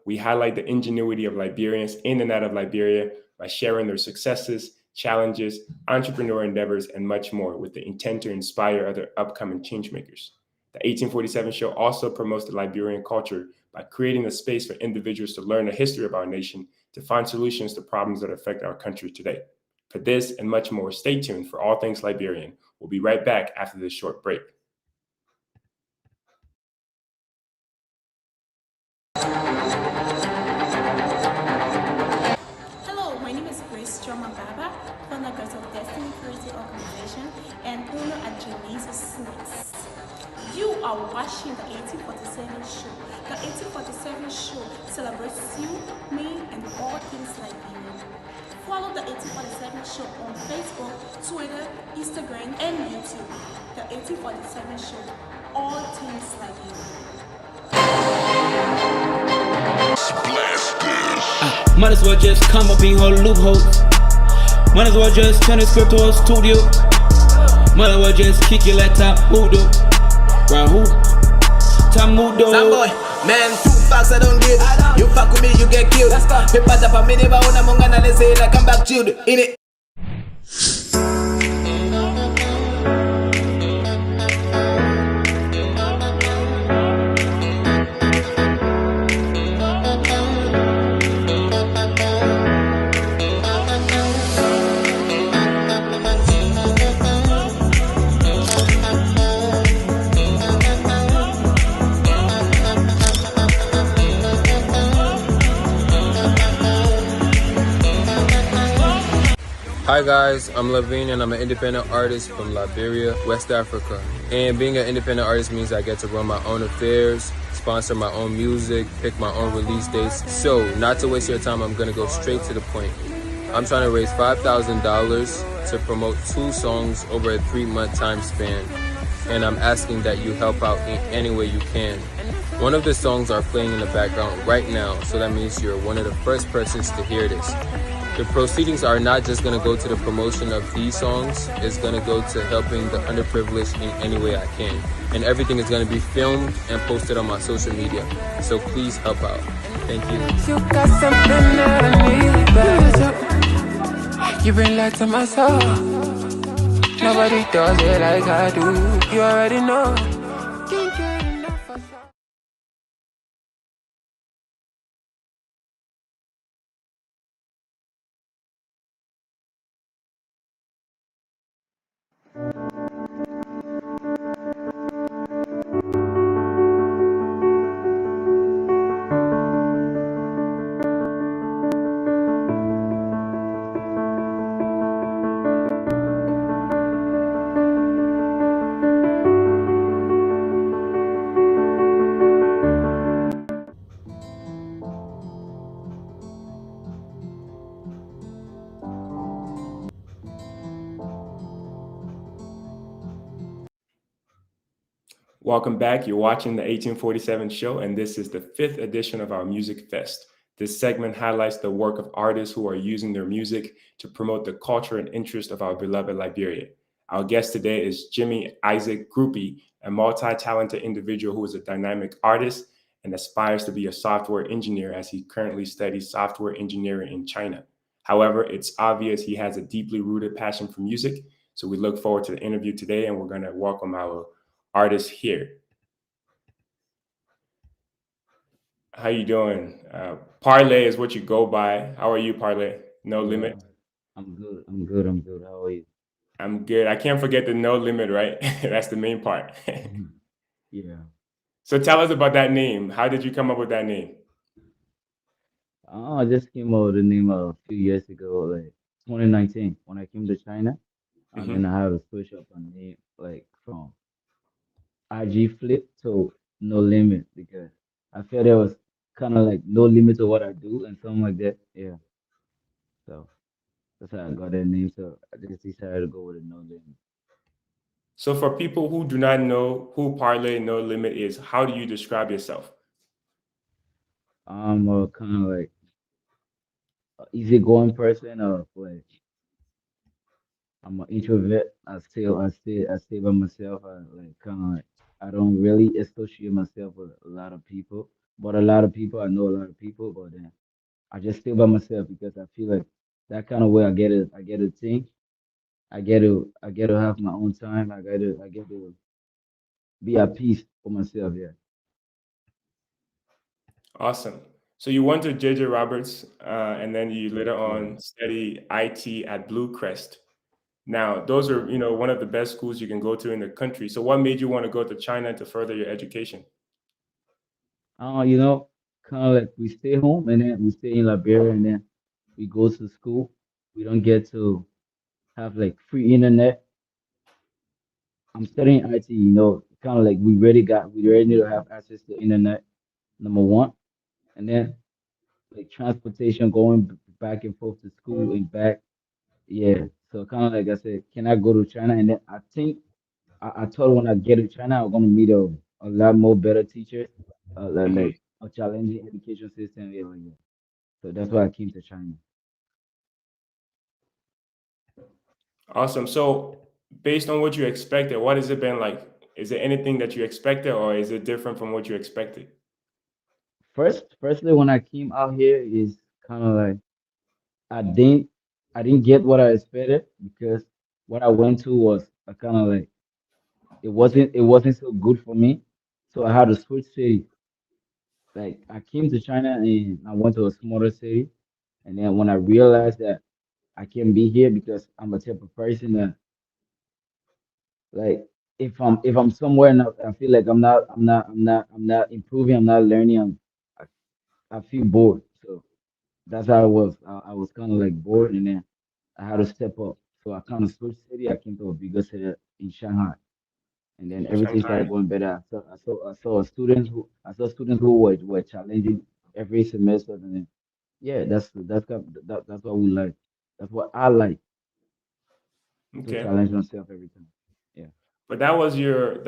we highlight the ingenuity of Liberians in and out of Liberia by sharing their successes, challenges, entrepreneur endeavors, and much more with the intent to inspire other upcoming changemakers. The 1847 show also promotes the Liberian culture by creating a space for individuals to learn the history of our nation to find solutions to problems that affect our country today. For this and much more, stay tuned for all things Liberian. We'll be right back after this short break. Hello, my name is Grace Joma Baba, founder of Destiny Creative Organization and owner at Janice's Snacks. You are watching the 1847 show. The 1847 show celebrates you, me, and all things Liberian. Follow the 1847 show on Facebook, Twitter, Instagram, and YouTube. The 1847 show, all things Liberian. Might as well just come up in her loopholes. Might as well just turn the script to a studio. Might as well just kick your laptop, Udo. Rahul, Tamudo. Some boy, man, 2 facts I don't give. You fuck with me, you get killed. Paper up a minute, but when I'm gonna let's say like I'm back chilled in it. Hi guys, I'm Liberian and I'm an independent artist from Liberia, West Africa. And being an independent artist means I get to run my own affairs, sponsor my own music, pick my own release dates. So, not to waste your time, I'm gonna go straight to the point. I'm trying to raise $5,000 to promote 2 songs over a 3-month time span. And I'm asking that you help out in any way you can. One of the songs are playing in the background right now, so that means you're one of the first persons to hear this. The proceedings are not just going to go to the promotion of these songs, it's going to go to helping the underprivileged in any way I can. And everything is going to be filmed and posted on my social media. So please help out. Thank you. You got something that I need, baby. You bring light to my soul. Nobody does it like I do. You already know. Can't get enough of that. Welcome back. You're watching the 1847 show, and this is the 5th edition of our Music Fest. This segment highlights the work of artists who are using their music to promote the culture and interest of our beloved Liberia. Our guest today is Jimmy Isaac Groupie, a multi-talented individual who is a dynamic artist and aspires to be a software engineer as he currently studies software engineering in China. However, it's obvious he has a deeply rooted passion for music, so we look forward to the interview today, and we're going to welcome our artist here. How you doing? Parlay is what you go by. How are you, Parlay? No limit. I'm good. I'm good. I'm good. How are you? I'm good. I can't forget the no limit, right? That's the main part. Yeah. So tell us about that name. How did you come up with that name? I just came out with the name a few years ago, like 2019, when I came to China. And then I had to switch up my name, like from IG Flip to No Limit, because I felt there was kind of like no limit to what I do and something like that. Yeah. So that's how I got that name. So I just decided to go with a No Limit. So for people who do not know who Parlay No Limit is, how do you describe yourself? I'm a kind of like a easygoing person, or like I'm an introvert. I stay by myself. I like kind of like I don't really associate myself with a lot of people But a lot of people, I know a lot of people, but then I just stay by myself because I feel like that kind of way I get to think, I get to have my own time. I get to be at peace for myself. Yeah. Awesome. So you went to JJ Roberts, and then you later Yeah. on study IT at Blue Crest. Now, those are, one of the best schools you can go to in the country. So what made you want to go to China to further your education? You know, kind of like we stay home and then we stay in Liberia and then we go to school. We don't get to have like free internet. I'm studying IT, kind of like we already need to have access to internet, number one. And then like transportation going back and forth to school and back. Yeah. So kind of like I said, can I go to China? And then I think I thought when I get to China, I'm gonna meet a lot more better teachers, Hmm. like a challenging education system. Yeah, like, yeah. So that's why I came to China. Awesome. So based on what you expected, what has it been like? Is there anything that you expected, or is it different from what you expected? Firstly, when I came out here, is kind of like I didn't, I didn't get what I expected because what I went to was kind of like it wasn't so good for me. So I had to switch city. Like I came to China and I went to a smaller city, and then when I realized that I can be here because I'm a type of person that like if I'm somewhere and I feel like I'm not improving, I'm not learning, I feel bored. So that's how I was. I was kind of like bored, and then I had to step up. So I kind of switched city. I came to a bigger city in Shanghai, and then In everything started Shanghai. going better. I saw students who were challenging every semester, and then yeah, that's what we like. That's what I like to Okay. challenge myself every time. Yeah. But that was your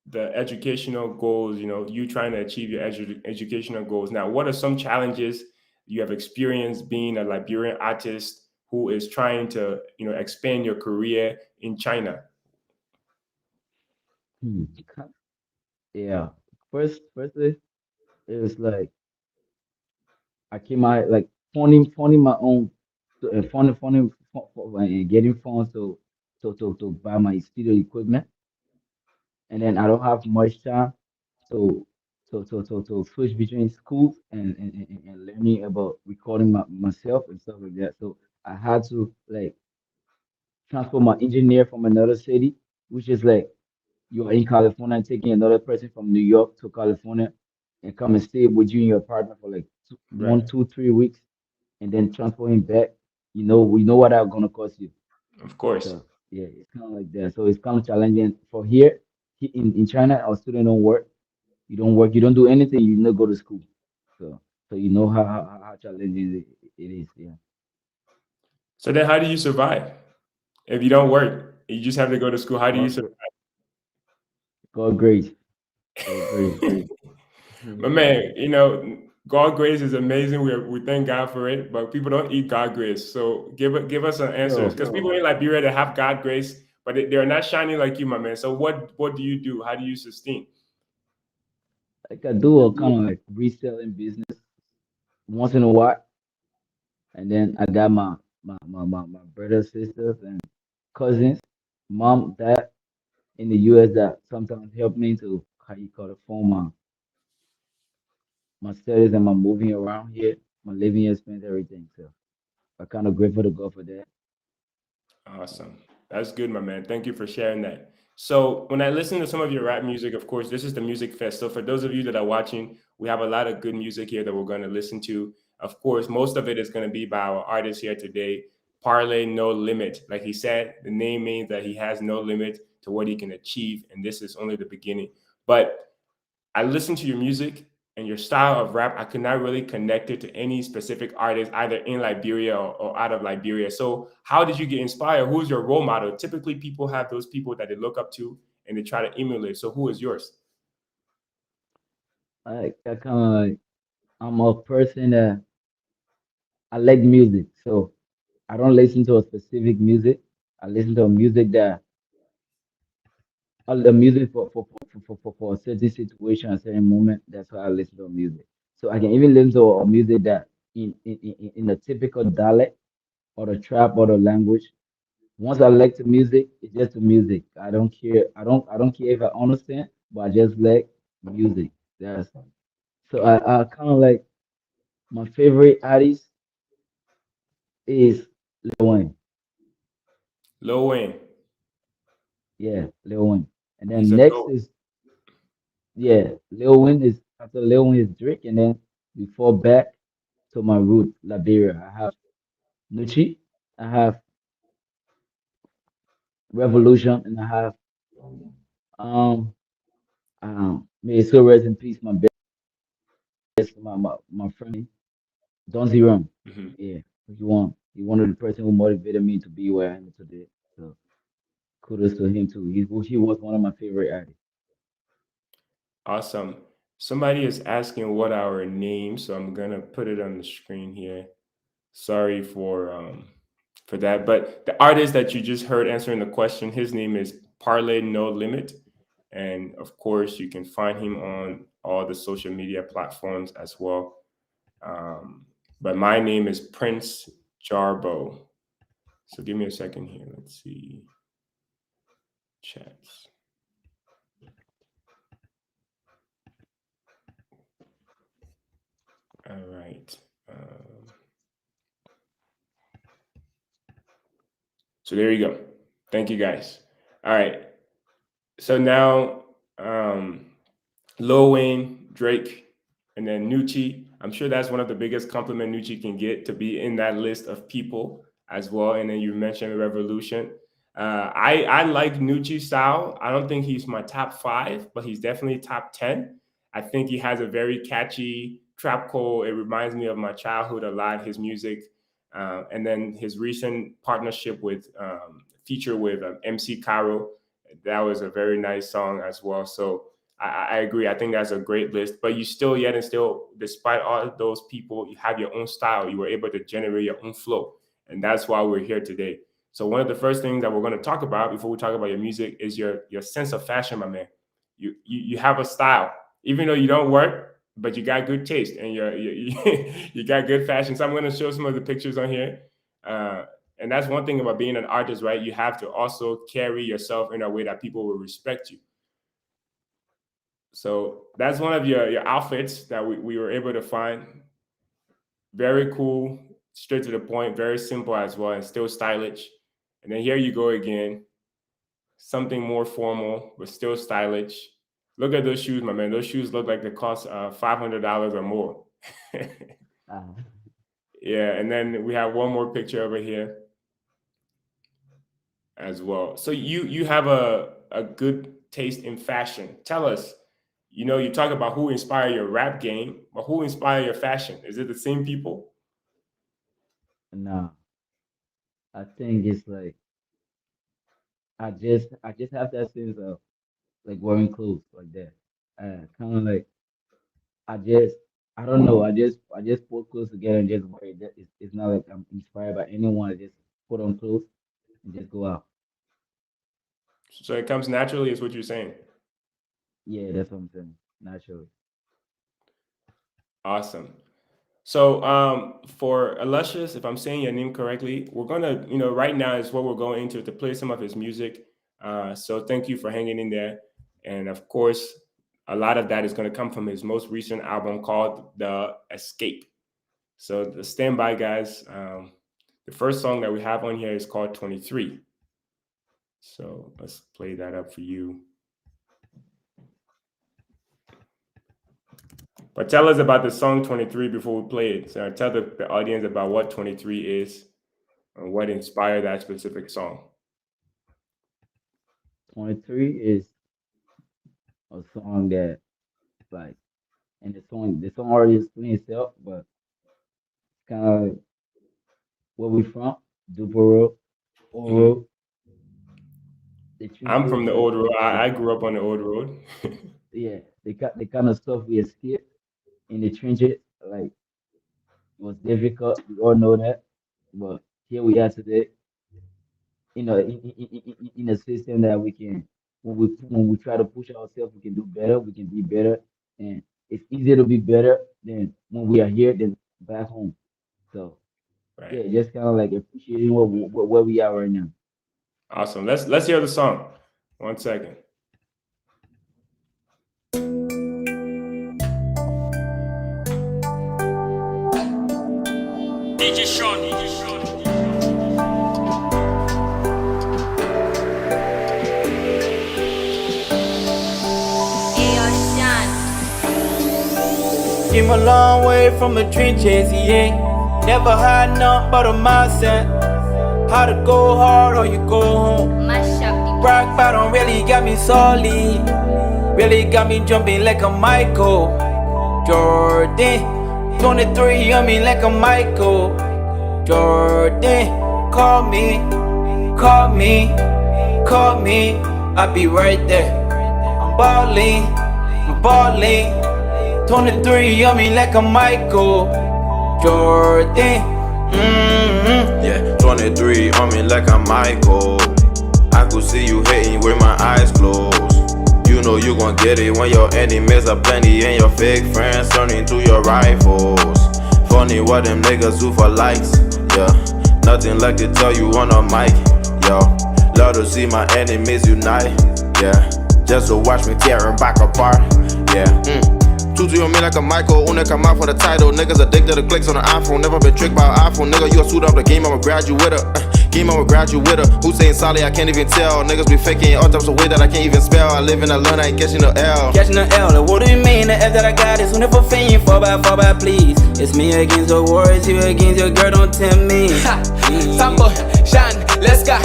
the educational goals, you trying to achieve your educational goals. Now, what are some challenges you have experienced being a Liberian artist who is trying to, expand your career in China? Hmm. Yeah. Firstly, it was like I came out like funding my own, and getting funds to buy my studio equipment, and then I don't have much time to to switch between schools and learning about recording myself and stuff like that. So I had to like transfer my engineer from another city, which is like you are in California and taking another person from New York to California and come and stay with you and your partner for like Right. 1, 2, 3 weeks and then transfer him back. We know what that's gonna cost you. Of course. So yeah, it's kind of like that. So it's kind of challenging for here. In China, our students don't work. You don't work. You don't do anything. You don't go to school. So so you know how challenging it is. Yeah. So then how do you survive? If you don't work, you just have to go to school. How do you God, survive? God grace. God grace. My man, God grace is amazing. We thank God for it, but people don't eat God grace. So give us an answer, So because people in Liberia that have God grace, but they're not shining like you, my man. So what do you do? How do you sustain? like I do a kind of like reselling business once in a while, and then I got my brothers, sisters, and cousins, mom, dad in the U.S. that sometimes help me to how you call it, fund my studies and my moving around here, my living expense, everything. So I'm kind of grateful to God for that. Awesome. That's good, my man. Thank you for sharing that. So, when I listen to some of your rap music, of course, this is the Music Fest. So, for those of you that are watching, we have a lot of good music here that we're going to listen to. Of course, most of it is going to be by our artist here today, Parlay No Limit. Like he said, the name means that he has no limit to what he can achieve, and this is only the beginning. But I listened to your music and your style of rap. I could not really connect it to any specific artist, either in Liberia or out of Liberia. So, how did you get inspired? Who's your role model? Typically, people have those people that they look up to and they try to emulate. So, who is yours? I kind of like I'm a person that I like music, so I don't listen to a specific music. I listen to a music that all the music for a certain situation, a certain moment. That's why I listen to music. So I can even listen to music that in the typical dialect or the trap or the language. Once I like the music, it's just the music. I don't care. I don't care if I understand, but I just like music. That's so I kind of like my favorite artist is Lil Wayne. Lil Wayne. Yeah, Lil Wayne. And He's then a next goat. is yeah, Lil Wayne is after Lil Wayne is Drake, and then we fall back to my root, Liberia. I have Nucci, I have Revolution, and I have um may his soul rest in peace, my friend Don Zero. Mhm. Yeah, he one of the person who motivated me to be where I am today. So kudos to him too. He was one of my favorite artists. Awesome. Somebody is asking what our name, so I'm gonna put it on the screen here. Sorry for that. But the artist that you just heard answering the question, his name is Parlay No Limit. And of course, you can find him on all the social media platforms as well. Um, but my name is Prince Jarbo. So give me a second here. Let's see. Chats. All right. So there you go. Thank you guys. All right. So now, um, Lil Wayne, Drake, and then Nucci. I'm sure that's one of the biggest compliment Nucci can get to be in that list of people as well. And then you mentioned Revolution. I like Nucci's style. I don't think he's my top five, but he's definitely top 10. I think he has a very catchy trap call. It reminds me of my childhood a lot, his music. And then his recent partnership with feature with MC Caro. That was a very nice song as well. So I agree. I think that's a great list. But you still, yet and still, despite all of those people, you have your own style. You were able to generate your own flow. And that's why we're here today. So one of the first things that we're going to talk about before we talk about your music is your sense of fashion, my man. You have a style, even though you don't work, but you got good taste and you got good fashion. So I'm going to show some of the pictures on here. Uh, and that's one thing about being an artist, right? You have to also carry yourself in a way that people will respect you. So that's one of your outfits that we were able to find. Very cool, straight to the point, very simple as well, and still stylish. And then here you go again, something more formal but still stylish. Look at those shoes, my man. Those shoes look like they cost $500 or more. Uh, Yeah, and then we have one more picture over here as well. So you have a good taste in fashion. Tell us, you talk about who inspire your rap game, but who inspire your fashion? Is it the same people? no, I think it's like I just have that sense of like wearing clothes like that. Kind of like I just I don't know. I just put clothes together and just wear it. It's not like I'm inspired by anyone. I just put on clothes and just go out. So it comes naturally, is what you're saying. Yeah, that's what I'm saying. Naturally. Awesome. So for Illustrious, if I'm saying your name correctly, we're gonna, right now is what we're going into to play some of his music. So thank you for hanging in there. And of course, a lot of that is going to come from his most recent album called The Escape. So the standby, guys. The first song that we have on here is called 23. So let's play that up for you. But tell us about the song 23 before we play it. So tell the audience about what 23 is and what inspired that specific song. 23 is a song that like, and the song already explains itself, but it's kind of like where we from, Duporo, Hmm. Oro, the I'm from trenches, the like old road. the I grew up on the old road. yeah, the kind of stuff we escaped in the trenches, like it was difficult. We all know that, but here we are today. In a system that we can. when we try to push ourselves, we can do better. We can be better, and it's easier to be better than when we are here than back home. So Right. yeah, just kind of like appreciating where we are right now. Awesome. Let's hear the song. 1 second. DJ Sean, DJ Sean. Came a long way from the trenches, yeah. Never had none but a mindset. How to go hard or you go home. Rock bottom really got me solid. Really got me jumping like a Michael Jordan. 23 on me like a Michael Jordan. Call me, call me, call me. I'll be right there. I'm balling, I'm balling. 23 on me like a Michael Jordan. Yeah, 23 on me like I'm Michael. I could see you hating with my eyes closed. You know you gon' get it when your enemies are plenty and your fake friends turn into your rivals. Funny what them niggas do for likes, yeah. Nothing like to tell you on a mic, yo. Love to see my enemies unite, yeah. Just to watch me tearing back apart, yeah. 2-3 on me like a Michael, Una come out for the title. Niggas addicted to clicks on the iPhone. Never been tricked by an iPhone. Nigga, you a suit up the game, I'm a graduate. Game, I'm a graduate. Who saying solid, I can't even tell. Niggas be faking all types of way that I can't even spell. I live in a learn, I ain't catching no L. Catching the L, like, what do you mean? The F that I got is never fame. Fall by, please. It's me against the world, you against your girl, don't tempt me. Sambo, Shan, let's go.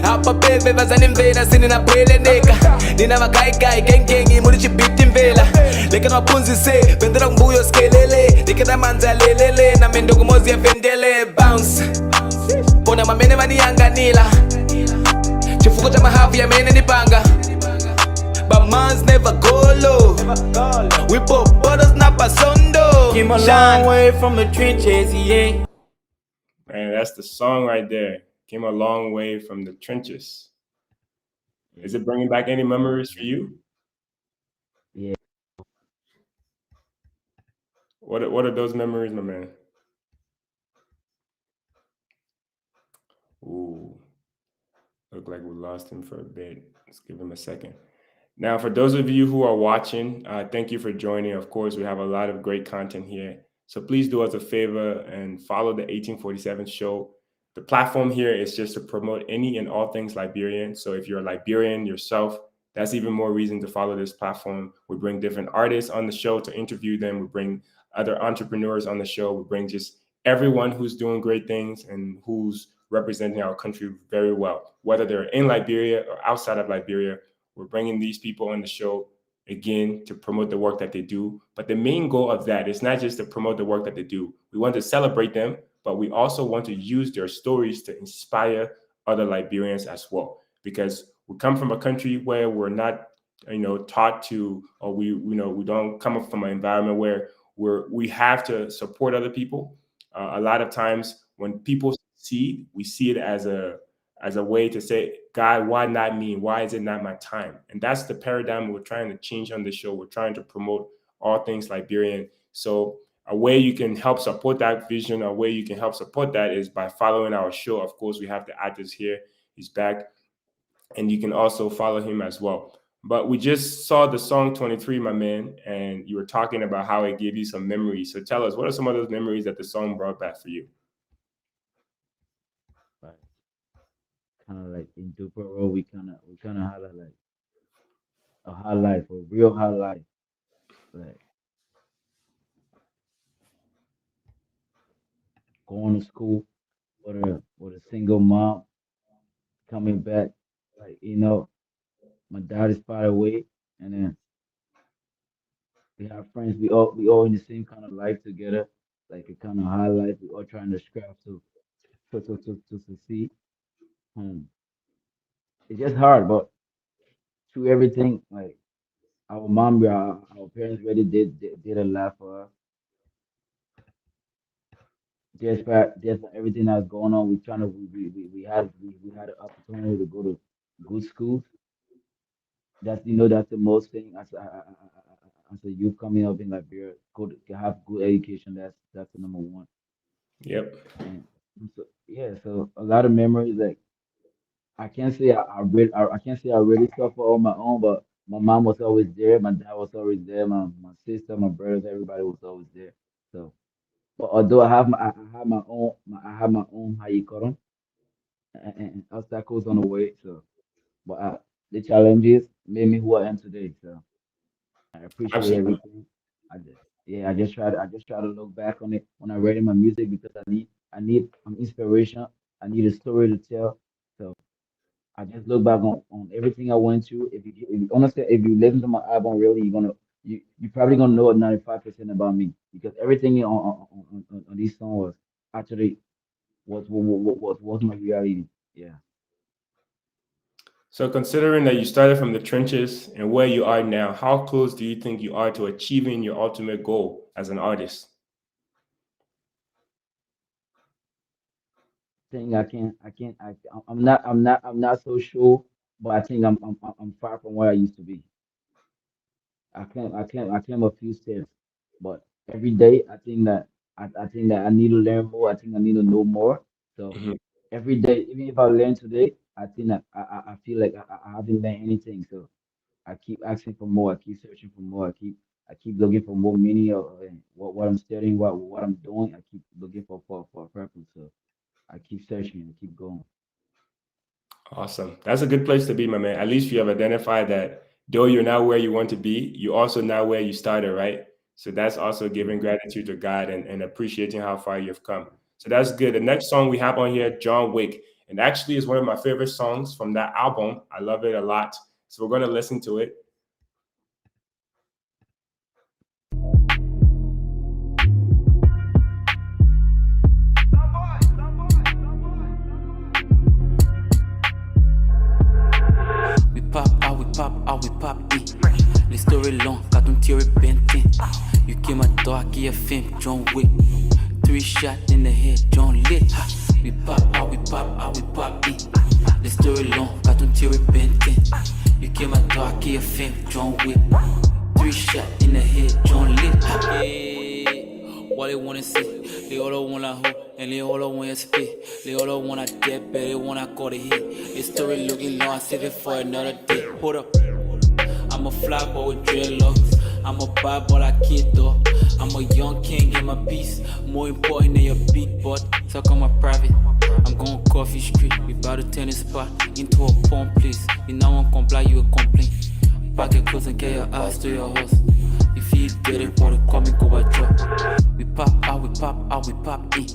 Hapa baby, bazani mvela, sini na pele nigga. Nina makai gang, imuni chipiti mvela. Leke na punzi se, bendera mbuyo skelele. Leke na manza lelele, na mendogo mozi ya vendele. Bounce, pona mamene mani yanganila. Chifuko cha mahafu ya mene ni banga. But mans never go low. We pop bottles na pasondo. Came a long way from the trenches, yeah. Man, that's the song right there. Came a long way from the trenches. Is it bringing back any memories for you? Yeah, What are those memories, my man? Ooh, look like we lost him for a bit. Let's give him a second. Now, for those of you who are watching, thank you for joining. Of course, we have a lot of great content here. So please do us a favor and follow the 1847 show. The platform here is just to promote any and all things Liberian. So if you're a Liberian yourself, that's even more reason to follow this platform. We bring different artists on the show to interview them. We bring other entrepreneurs on the show. We bring just everyone who's doing great things and who's representing our country very well, whether they're in Liberia or outside of Liberia. We're bringing these people on the show again to promote the work that they do. But the main goal of that is not just to promote the work that they do. We want to celebrate them, but we also want to use their stories to inspire other Liberians as well. Because we come from a country where we're not, taught to, or we don't come up from an environment where we have to support other people. A lot of times when people succeed, we see it as a way to say, God, why not me? Why is it not my time? And that's the paradigm we're trying to change on the show. We're trying to promote all things Liberian. So a way you can help support that vision, a way you can help support that is by following our show. Of course, we have the artist here. He's back. And you can also follow him as well. But we just saw the song 23, my man, and you were talking about how it gave you some memories. So tell us, what are some of those memories that the song brought back for you? but kind of like in Dupero, we kind of had a high life, a real high life. Like going to school with a single mom, coming back, like my dad is far away, and then we have friends. We all in the same kind of life together, like a kind of high life. We all trying to strive to succeed. Um, it's just hard, but through everything, like our parents really did a lot for us. Just for everything that's going on, we had an opportunity to go to good schools, That's you know that's the most thing as a youth coming up in Liberia. Good have good education. That's the number one. Yep. And so yeah, so a lot of memories. Like I can't say I really suffer on my own, but my mom was always there. My dad was always there. My sister, my brothers, everybody was always there. So, but although I have my own I have my own how you call them and obstacles on the way. So, but the challenges made me who I am today. So. I appreciate Absolutely. everything. Yeah, I just try to look back on it when I write in my music because I need inspiration. I need a story to tell. So I just look back on everything I went through. If you honestly, if you listen to my album, really, you probably gonna know 95% about me because everything on this song was actually was my reality. Yeah. So, considering that you started from the trenches and where you are now, how close do you think you are to achieving your ultimate goal as an artist? Thing I'm not so sure, but I think I'm far from where I used to be. I climb a few steps, but every day I think that I need to learn more. I think I need to know more. So Mhm. every day, even if I learn today, I think that I feel like I haven't learned anything. So I keep asking for more. I keep searching for more. I keep looking for more meaning of what I'm studying, what I'm doing. I keep looking for a purpose. So I keep searching and keep going. Awesome. That's a good place to be, my man. At least you have identified that though you're not where you want to be, you're also not where you started, right? So that's also giving gratitude to God and appreciating how far you've come. So that's good. The next song we have on here, John Wick, and actually is one of my favorite songs from that album. I love it a lot. So we're going to listen to it. We pop, it. L'histoire est longue, quand on tire Benton. You came à toi qui a film, John Wick. 3 shots in the head, John Lit. We pop, it. L'histoire est longue, quand on tire Benton. You came à toi qui a film, John Wick. 3 shots in the head, John Lit. Yeah, what they wanna see, they all wanna hoe, and they all wanna spit. They all wanna get better, they wanna call the hit. This story looking long, I save it for another day. Hold up. I'm a fly boy with dreadlocks. I'm a bad boy like kid though. I'm a young king in my piece. More important than your beat, but talk on my private. I'm going Coffee Street. We bout to turn this spot into a porn place. You now won't comply, you a complaint. Pack your clothes and get your ass to your house. If you get it, for the call me go by drop. We pop, in.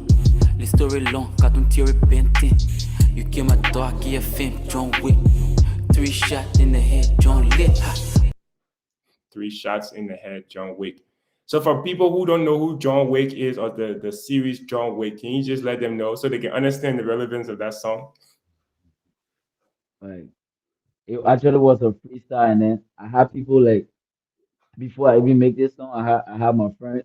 Les stories longues, quand on tire Benton. You came à toi qui a film, John Wick. 3 shots in the head, John Lit. 3 shots in the head, John Wick. So for people who don't know who John Wick is or the series John Wick, can you just let them know so they can understand the relevance of that song? Like it actually was a freestyle, and then I had people like before I even make this song, I had my friend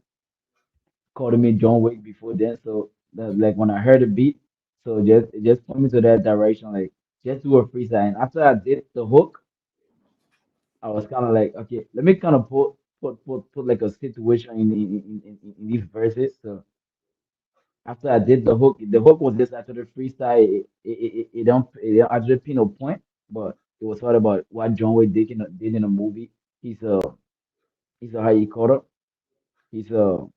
calling me John Wick before then. So that, like when I heard the beat, so it just point me to that direction, like just do a freestyle. And after I did the hook, I was kind of like, okay, let me kind of put like a situation in these verses. So after I did the hook was just after the freestyle. It don't actually pin a point, but it was all about what John Wick did in a movie. He's a he's a how you call it? He's a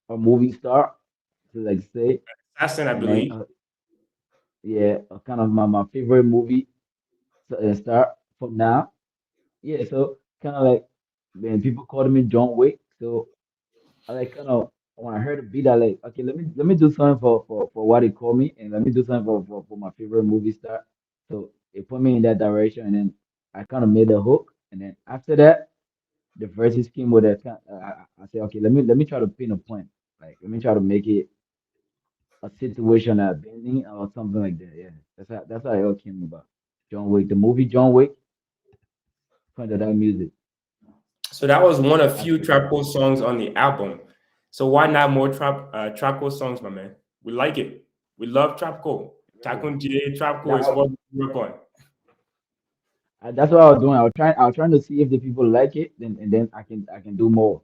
movie star, to like say, Assassin, I and then believe. yeah, kind of my favorite movie star from now. Yeah, so kind of like when people called me John Wick, so I like kind of when I heard the beat, I like okay, let me do something for what they call me, and let me do something for my favorite movie star. So it put me in that direction, and then I kind of made a hook, and then after that, the verses came with a I said okay, let me try to pin a point, like let me try to make it a situation I've been in or something like that. Yeah, that's how it all came about. John Wick, the movie John Wick, pointed that music. So that was one of few Actually, trapcore songs on the album. So why not more trapcore songs, my man? We like it. We love trapcore. really. Takunjie trapcore is Now, what we grew up on. That's what I was doing. I was trying to see if the people like it, then I can do more.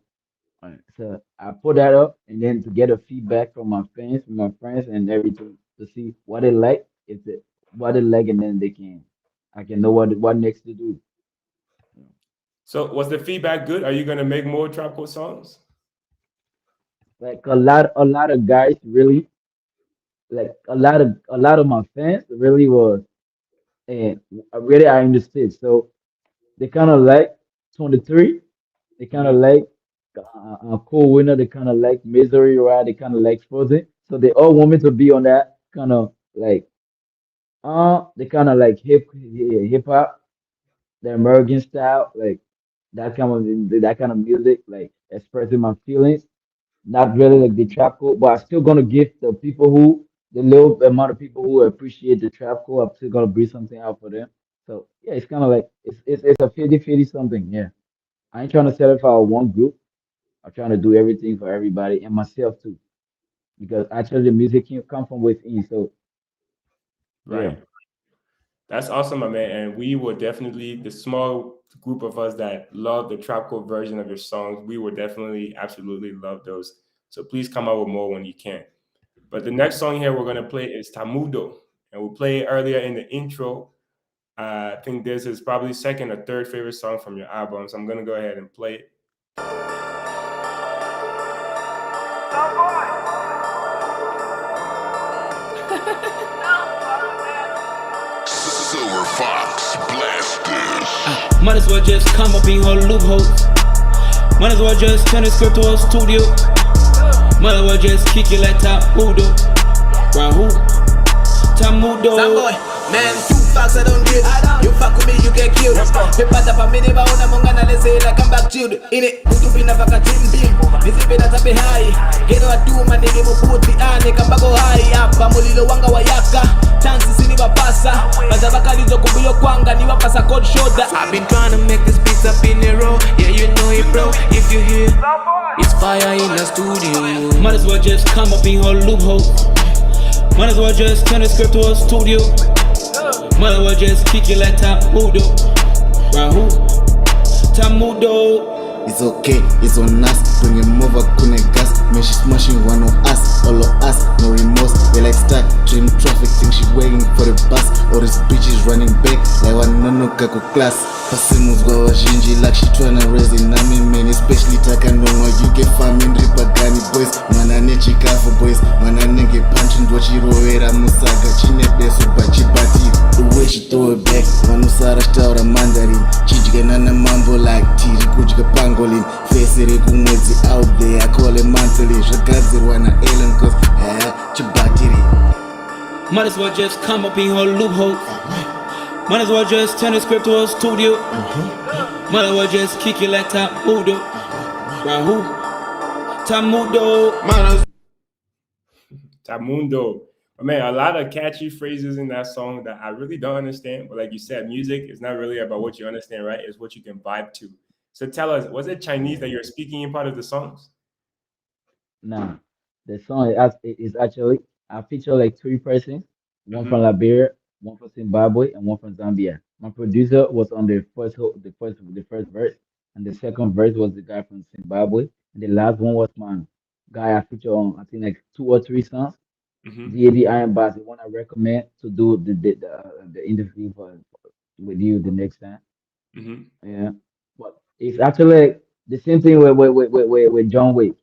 So I put that up, and then to get a feedback from my fans, from my friends, and everything to see what they like, if it what they like, and then I can know what next to do. So was the feedback good? Are you gonna make more trap code songs? Like a lot of guys really, like a lot of my fans really was, and I really I understood. So they kind of like 23. They kind of Hmm. like Cool Winner. They kind of like Misery, right? They kind of like Frozen. So they all want me to be on that kind of like they kind of like hip hop, the American style, like that kind of music, like expressing my feelings. Not really like the trap code, but I'm still gonna give the little amount of people who appreciate the trap code. I'm still gonna bring something out for them. So yeah, it's kind of like it's a 50-50 something. Yeah, I ain't trying to sell it for one group. I'm trying to do everything for everybody and myself too, because actually the music can come from within. So yeah, Right. That's awesome, my man. And we will definitely, the small group of us that love the trap code version of your songs, we will definitely absolutely love those. So please come out with more when you can. But the next song here we're gonna play is Tamudo, and we played earlier in the intro. I think this is probably second or third favorite song from your album, so I'm gonna go ahead and play it. Silver Fox, blast this. Might as well just come up in her loopholes. Might as well just turn the script to a studio. Might as well just kick it like Tamudo. Rahul. Tamudo. Samboy, man, two facts I don't give. You fuck with me, you get killed. Pepa tapa mini ba una mongana let's say like I'm back chilled. In it, kutu pina paka team team. Nisi pina tape high. Gero atu manigi muputi ane kambago high. Apa mulilo wanga wayaka. Chances sini bapasa. Bazabaka lizo kubuyo kwanga ni wapasa cold shoulder. I've been trying to make this beats up in a row. Yeah, you know it, bro. If you hear, it's fire in the studio. Might as well just come up in her loophole. Might as well just turn the script to a studio. Might as well just kick it like Tamudo. Rahul. Tamudo. It's okay, it's on us. Bring him over, couldn't gas. Man, she smashing one on us, all of us, no remorse. They like stuck, dream traffic, think she waiting for the bus. All these bitches running back, like one no kako class. Pasimus go Shinji like she tryna raise it. I mean, man, especially Takanongo. You get farming Ripagani boys. Mana nechi for boys. Mana nigga punching Dwachiro Era Musaga. Chine beso bachibati. The way she throw it back, Manusara Stara Mandarin. Chijiganana mambo like Tiri Kujiga Pangolin. Face it kumwezi out there, I call it monthly. Shagazi wana alien cause chibatiri. Might as well just come up in her loophole. Might as well just turn the script to a studio. Might as well just kick it like Tamudo. Rahul. Tamudo. Tamundo. But man, a lot of catchy phrases in that song that I really don't understand. But like you said, music is not really about what you understand, right? It's what you can vibe to. So tell us, was it Chinese that you're speaking in part of the songs? nah, the song is actually I feature like three persons, one from Hmm. Liberia, one from Zimbabwe, and one from Zambia. My producer was on the first verse, and the second verse was the guy from Zimbabwe, and the last one was my guy I feature on I think like two or three songs. Hmm. DAD Iron Bass, the one I recommend to do the interview with you the next time. Hmm. Yeah, but it's actually like the same thing with John Wick.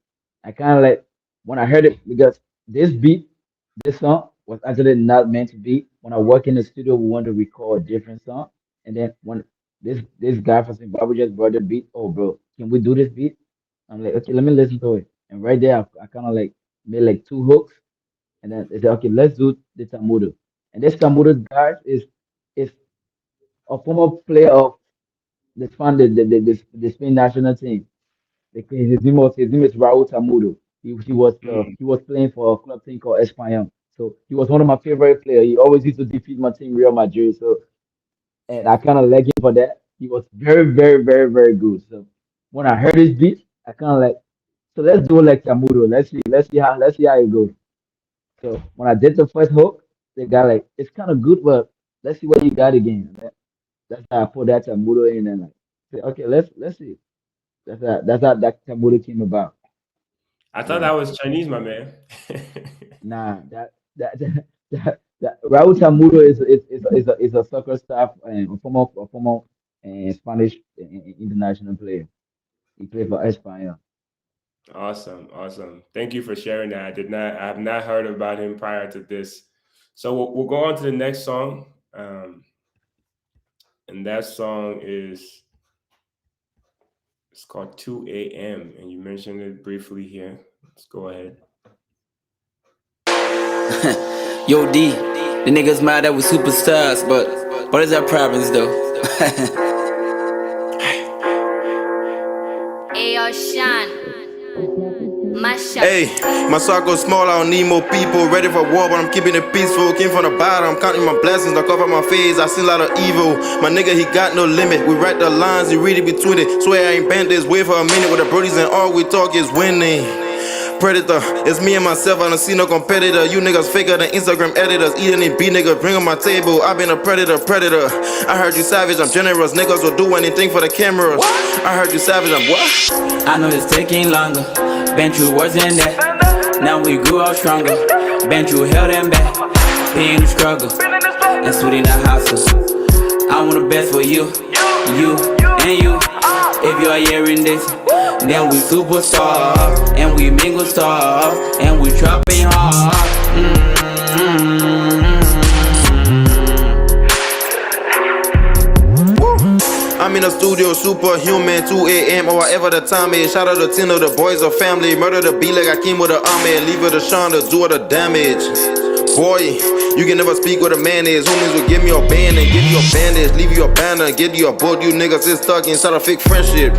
I kind of like when I heard it because this song was actually not meant to be. When I work in the studio, we want to record a different song, and then when this guy from Zimbabwe just brought the beat, oh bro, can we do this beat? I'm like, okay, let me listen to it. And right there, I kind of like made like two hooks, and then they said, okay, let's do the Tamudo. And this Tamudo guy is a former player of the Spain national team. His name is Raul Tamudo. He was playing for a club team called Espanyol. So he was one of my favorite players. He always used to defeat my team Real Madrid. So and I kind of like him for that. He was very, very, very, very good. So when I heard his beat, I kind of like, so let's do it like Tamudo. Let's see how it goes. So when I did the first hook, the guy like, it's kind of good, but let's see what you got again. That's how I put that Tamuro in and like say, okay, let's see. That's how that Tamuro came about. I thought Yeah. that was Chinese, my man. Nah, that Raul Tamuro is a soccer staff and a former Spanish international player. He played for Espanyol. Awesome, awesome. Thank you for sharing that. I have not heard about him prior to this. So we'll go on to the next song, and that song is it's called 2 a.m. and you mentioned it briefly here. Let's go ahead. Yo, D, the niggas mad that we superstars, but what is our problems though? Ayo, Sean. Hey, my circle small, I don't need more people. Ready for war, but I'm keeping it peaceful. Came from the bottom, I'm counting my blessings. I cover my face, I seen a lot of evil. My nigga, he got no limit. We write the lines, he read it between it. Swear I ain't bent this way for a minute. With the brodies and all we talk is winning. Predator, it's me and myself, I don't see no competitor. You niggas faker than Instagram editors. Eating it B niggas, bring on my table. I been a predator. I heard you savage, I'm generous. Niggas will do anything for the cameras. I heard you savage, I'm what? I know it's taking longer. Been through worse than that. Now we grew up stronger. Been through hell and back. Pain and struggle. And sweet in the house. I want the best for you, and you. If you are hearing this, then we superstar. And we mingle star. And we trapping hard. I'm in the studio, superhuman, 2 a.m. or whatever the time is. Shout out to 10 of the boys of family. Murder the beat like I came with an army. Leave it to Sean to do all the damage. Boy, you can never speak what a man is. Homies will give me a band and give you a bandage. Leave you a banner, give you a boat. You niggas is stuck inside a fake friendship.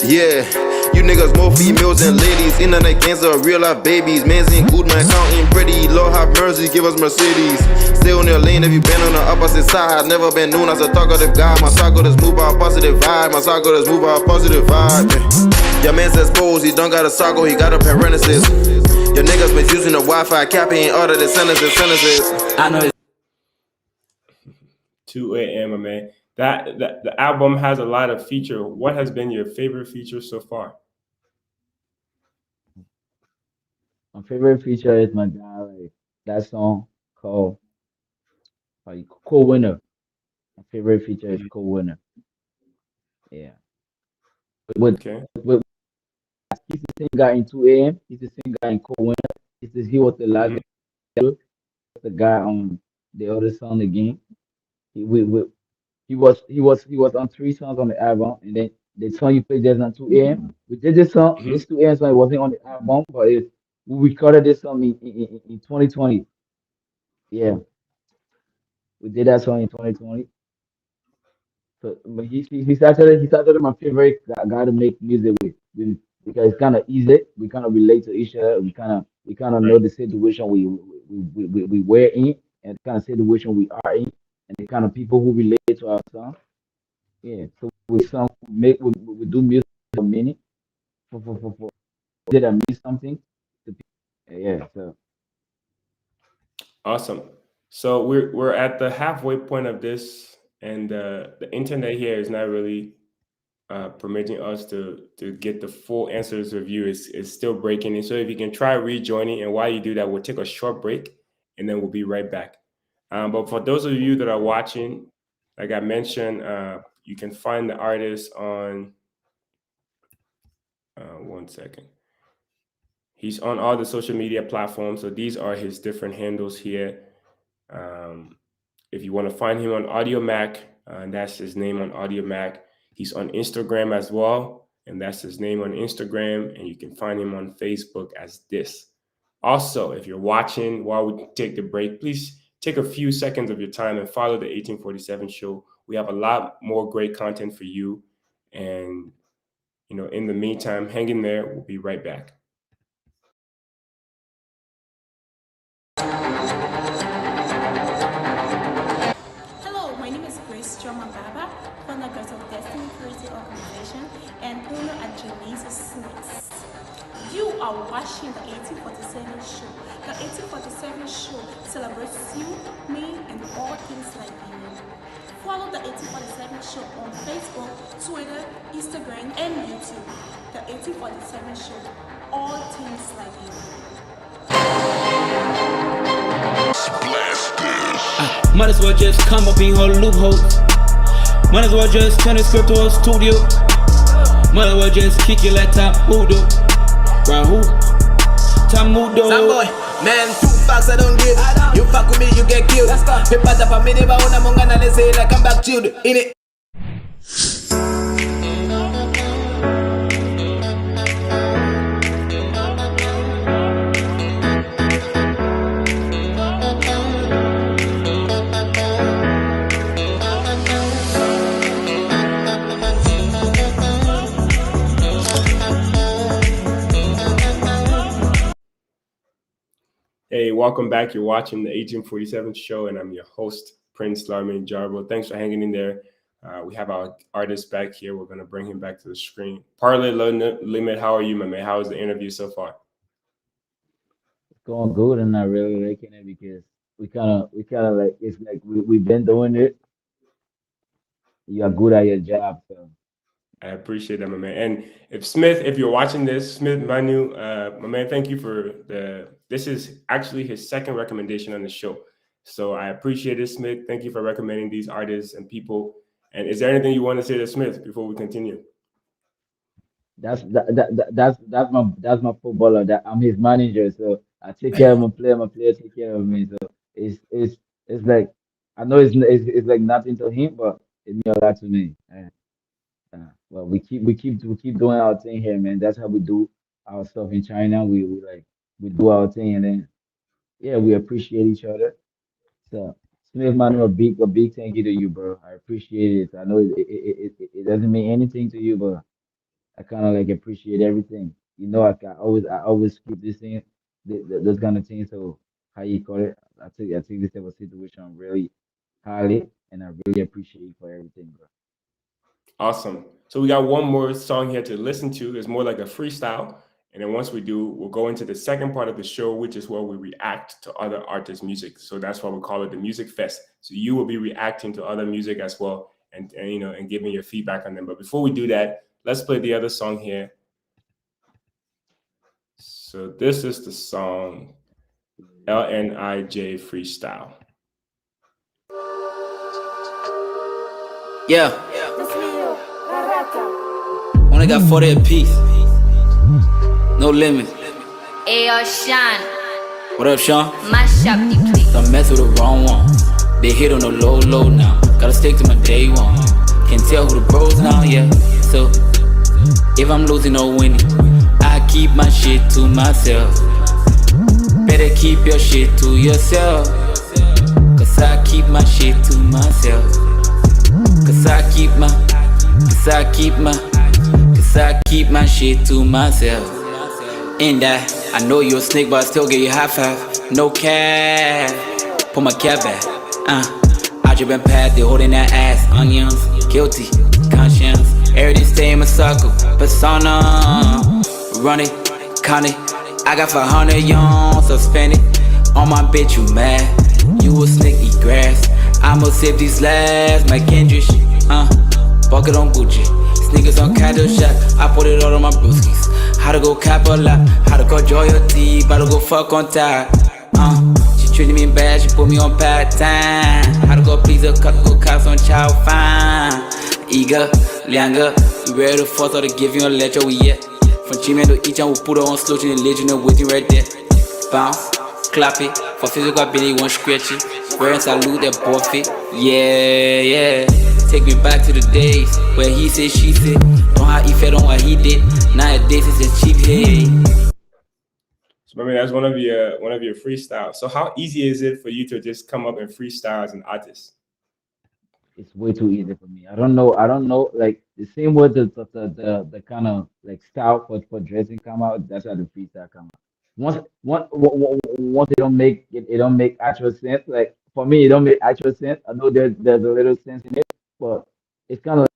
Yeah, you niggas more females than ladies. Internet cancer, real life babies. Man's ain't good, man, counting pretty. Lord have mercy, give us Mercedes. Stay on your lane if you been on the opposite side. I've never been known as a talkative guy. My circle just move by a positive vibe. My circle just move by a positive vibe. Your man says pose, he don't got a circle, he got a parenthesis. Your niggas been using the Wi-Fi, capping all of the sentences. I know 2 a.m. my man. That the album has a lot of feature. What has been your favorite feature so far? My favorite feature is my guy, like that song called like Co-Winner. My favorite feature is Co-Winner. Yeah. Okay. With he's the same guy in 2 a.m. He's the same guy in Co-Winner. He was the last the guy on the other song again. He was on 3 songs on the album, and then the song you played just on 2 a.m. We did this song, this 2 a.m. song. It wasn't on the album, but we recorded this song in 2020. Yeah, we did that song in 2020. So, but he's actually my favorite guy to make music with, because it's kind of easy. We kind of relate to each other. We kind of know the situation we were in, and the kind of situation we are in, and the kind of people who relate to our song. Yeah, so we do music for a minute for did I miss something? To Yeah, so Awesome. So we're at the halfway point of this, and the internet here is not really permitting us to get the full answers of you. Is still breaking. And so if you can try rejoining, and while you do that, we'll take a short break, and then we'll be right back. But for those of you that are watching, like I mentioned, you can find the artist on. One second. He's on all the social media platforms. So these are his different handles here. If you want to find him on Audio Mac, that's his name on Audio Mac. He's on Instagram as well, and that's his name on Instagram. And you can find him on Facebook as this. Also, if you're watching while we take the break, please take a few seconds of your time and follow the 1847 show. We have a lot more great content for you. And, in the meantime, hang in there. We'll be right back. Hello, my name is Grace Choma Baba from the Girls of Destiny Charity Organization and owner at Janice's Sweets. You are watching the 1847 show. The 1847 show celebrates you, me, and all things Liberian. Follow the 1847 Show on Facebook, Twitter, Instagram, and YouTube. The 1847 Show. All things like you. Might as well just come up in her loopholes. Might as well just turn the script to a studio. Might as well just kick your laptop, Mudo. Rahul, Tamudo. Samboy, man, 2 facts I don't give. You fuck with me, you get killed. Paper tap a minute, but when I'm on they say like I'm back chilled. In it. Hey, welcome back. You're watching the 1847 show, and I'm your host, Prince Larmin Jarbo. Thanks for hanging in there. We have our artist back here. We're going to bring him back to the screen. Parlay Limit, how are you, my man? How was the interview so far? It's going good, and not really liking it because we kind of like it's like we've been doing it. You are good at your job, so I appreciate that, my man. And if you're watching this, Smith Manu, my man, thank you for this is actually his second recommendation on the show. So I appreciate it, Smith. Thank you for recommending these artists and people. And is there anything you want to say to Smith before we continue? that's my footballer. That I'm his manager, so I take care of my player take care of me. So it's like I know it's like nothing to him, but it means a lot to me. Well, we keep doing our thing here, man. That's how we do our stuff in China. We do our thing, and then yeah, we appreciate each other. So Smith man, a big thank you to you, bro. I appreciate it. I know it doesn't mean anything to you, but I kind of like appreciate everything. I always keep this thing, those kind of things. So how you call it? I take this type of situation really highly, and I really appreciate you for everything, bro. Awesome. So we got one more song here to listen to. It's more like a freestyle. And then once we do, we'll go into the second part of the show, which is where we react to other artists' music. So that's why we call it the Music Fest. So you will be reacting to other music as well and giving your feedback on them. But before we do that, let's play the other song here. So this is the song LNIJ Freestyle. Yeah. Only got 40 apiece. No limit. Ayo, Sean, What up, Sean? mash up the place. Don't mess with the wrong one. They hit on the low now. Gotta stick to my day one. Can't tell who the bros now, yeah. So, if I'm losing or winning, I keep my shit to myself. Better keep your shit to yourself. Cause I keep my shit to myself. Cause I keep my shit to myself. In that, I know you a snake, but I still get you high five. No cap, put my cap back. I just been past, they holding that ass. Onions, guilty, conscience. Everything stay in my circle. Persona, run it, count it. I got 500 young, so spend it. On my bitch, you mad? You a snake, eat grass. I'ma sip these last, my Kendrick. Bucket on Gucci. Sneakers on Candle Shop. I put it all on my brewskis. How to go cap a lot, how to go joyalty, about to go fuck on top. She treated me bad, she put me on part time. How to go please her, cut go cops on child fine. Eager, Lianga, we ready to force her to give you a lecture, we yet. From G-Man to each one, we put her on slow, in the legend and with you right there. Bounce, clap it, for physical ability, one scratch it. Wearing salute that forfeit, yeah. Take me back to the days where he said, she said. On how he felt, on what he did. Nowadays it's a cheap head. So maybe that's one of your freestyles. So how easy is it for you to just come up and freestyle as an artist? It's way too easy for me. I don't know. Like the same way the kind of like style for dressing come out. That's how the freestyle come out. Once it don't make actual sense. Like for me, it don't make actual sense. I know there's a little sense in it, but it's kind of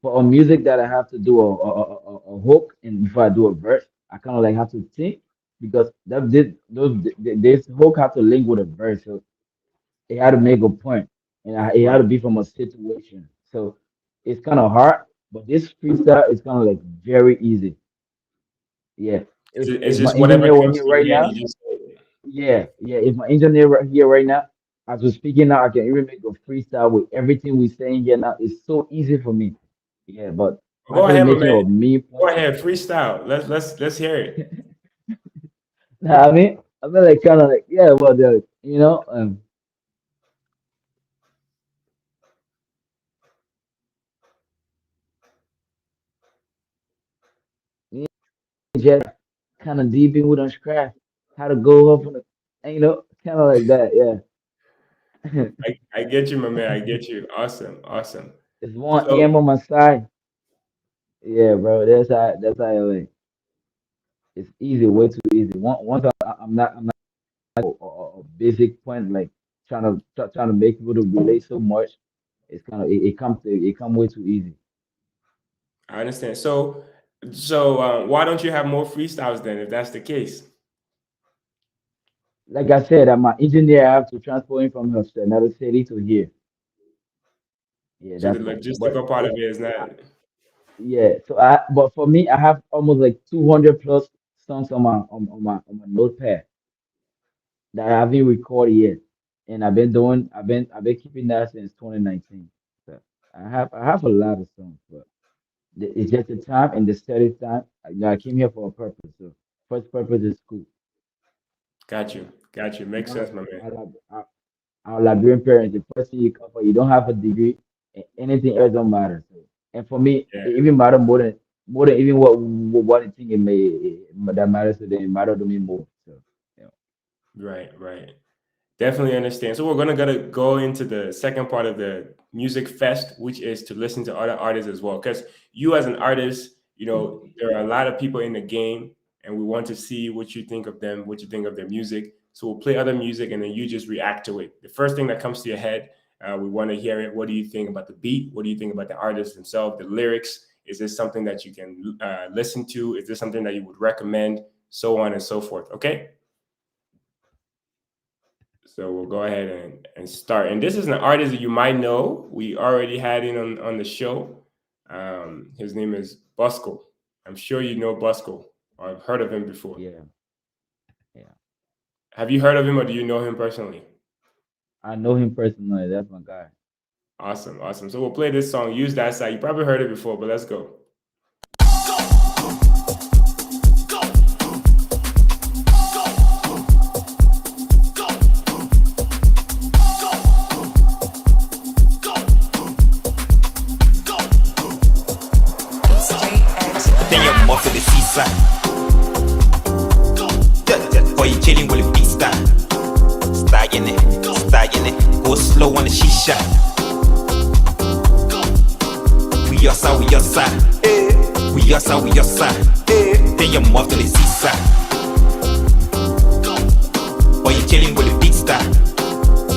for a music that I have to do a hook and before I do a verse, I kind of like have to think because this hook have to link with a verse, so it had to make a point. and it had to Right. be from a situation. So it's kind of hard, but this freestyle is kind of like very easy. Yeah. It's If my just whatever engineer were comes here to your right head, now, you just say it. yeah. If my engineer were here right now, as we're speaking now, I can even make a freestyle with everything we're saying here now. It's so easy for me. Yeah, but Go actually ahead, my making man. a me Go point. ahead, freestyle. Let's hear it. Nah, I mean like kind of like yeah, well, just kind of deep in with on scratch, how to go up on the, and, kind of like that. Yeah, I get you, my man. I get you. Awesome, awesome. it's 1 a.m. So on my side. Yeah, bro, that's how I like. It's easy, way too easy. Once I'm not a basic point like trying to make people to relate so much. It's kind of it come way too easy. I understand. So why don't you have more freestyles then, if that's the case? Like I said, I'm an engineer. I have to transport him from another city to here. Yeah, So the that's why. But logistical part of it is I, not. yeah, but for me, I have almost like 200 plus songs on my notepad that I haven't recorded yet, and I've been keeping that since 2019. So I have a lot of songs, but it's just the time and the study time. I came here for a purpose. So first purpose is school. Got you. Got you. Makes Now sense, my man. our Liberian parents, the first thing you come for, you don't have a degree, anything else don't matter. So, and for me, Yeah. it even matter more than even what you think that matters to them. It matter to me more. So, yeah. Right. Right. Definitely understand. So we're gonna go into the second part of the music fest, which is to listen to other artists as well. Because you as an artist, there are a lot of people in the game, and we want to see what you think of them, what you think of their music. So we'll play other music, and then you just react to it. The first thing that comes to your head, we want to hear it. What do you think about the beat? What do you think about the artist themselves? The lyrics? Is this something that you can listen to? Is this something that you would recommend? So on and so forth. Okay. So we'll go ahead and start. And this is an artist that you might know. We already had him on the show. His name is Busco. I'm sure you know Busco. Or I've heard of him before. Yeah, yeah. Have you heard of him or do you know him personally? I know him personally. That's my guy. Awesome, awesome. So we'll play this song. Use that side. You probably heard it before, but let's go. Then you're more to the seaside. Or you chilling with a beat star. Stying it. Go slow on the shisha. We your side. We your side. Then you're more to the seaside. Or you chilling with a beat star.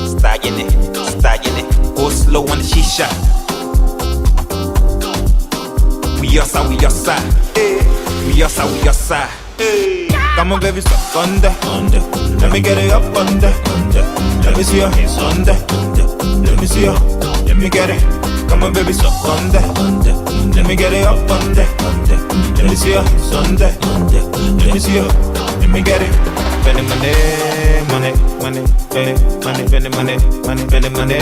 Stying it. Go slow on the shisha. We your side. We your side. Come on, baby, stop under. Let me get it up under. Let me see your hands under. Let me see your. Let me get it. Come on, baby, stop under. Let me get it up under. Let me see your hands under. Let me see your. Let me get it. Spending money, spending money, spending money, spending money, spending money,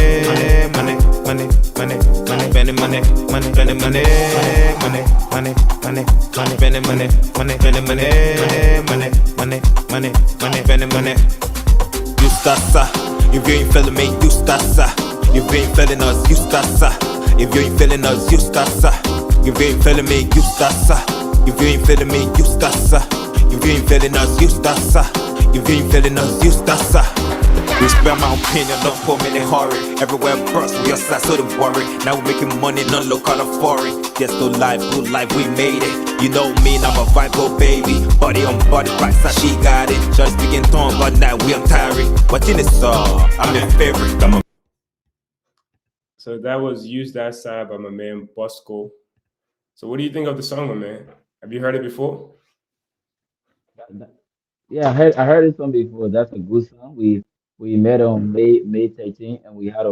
spending money, spending money. You stassa, if you ain't feeling me, you stassa. If you ain't feeling us, you stassa. If you ain't feeling us, you stassa. If you ain't feeling me, you stassa. If you ain't feeling me, you stassa. If you ain't feeling us, you stassa. If you ain't feeling us, you stassa. Respect my opinion, don't put me in a hurry. Everywhere cross, we are sad, so don't worry. Now we're making money, not local or foreign. Yes, good life, we made it. You know me, now my vibe, go baby. Body on body, price, she got it. Just speaking tongue, but now we are tiring. But in the song, I'm your favorite. Come on. So that was Use That Side by my man Busco. So what do you think of the song, my man? Have you heard it before? Yeah, I heard it from before. That's a good song. We met on May 13th, and we had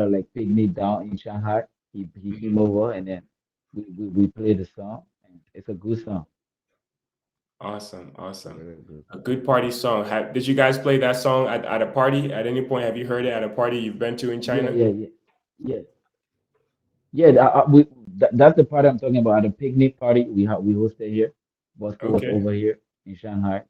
a like picnic down in Shanghai. He came Mhm. over, and then we played the song, and it's a good song. Awesome, awesome. Very good A song. good party song. Did you guys play that song at a party? At any point, have you heard it at a party you've been to in Yeah, China? yeah, yeah, yeah, yeah. That's the party I'm talking about. At a picnic party we hosted here. Bosco was Okay. over here in Shanghai.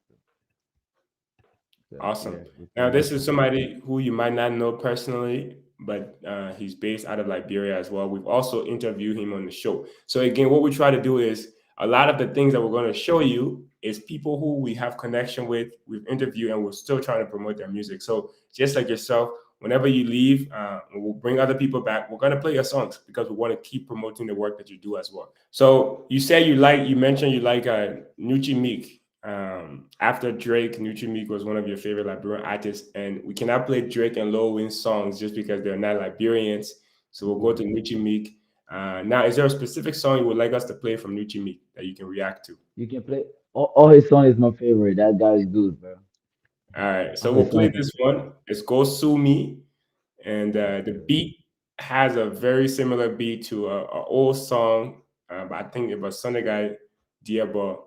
So Awesome. yeah, we Now, played that this is song. somebody who you might not know personally, but he's based out of Liberia as well. We've also interviewed him on the show. So, again, what we try to do is a lot of the things that we're going to show you is people who we have connection with, we've interviewed, and we're still trying to promote their music. So, just like yourself, whenever you leave, we'll bring other people back. We're going to play your songs because we want to keep promoting the work that you do as well. So, you mentioned you like Nucci Meek. After Drake, Nucci Meek was one of your favorite Liberian artists, and we cannot play Drake and Lil Wayne's songs just because they're not Liberians. So we'll go to Nucci Meek. Now, is there a specific song you would like us to play from Nucci Meek that you can react to? You can play all his song is my favorite. That guy is good, bro. All right, All so his we'll song play is my this favorite. one. It's Go Sue Me, and the Okay. beat has a very similar beat to a old song, but I think it was Sunday Guy Diabo.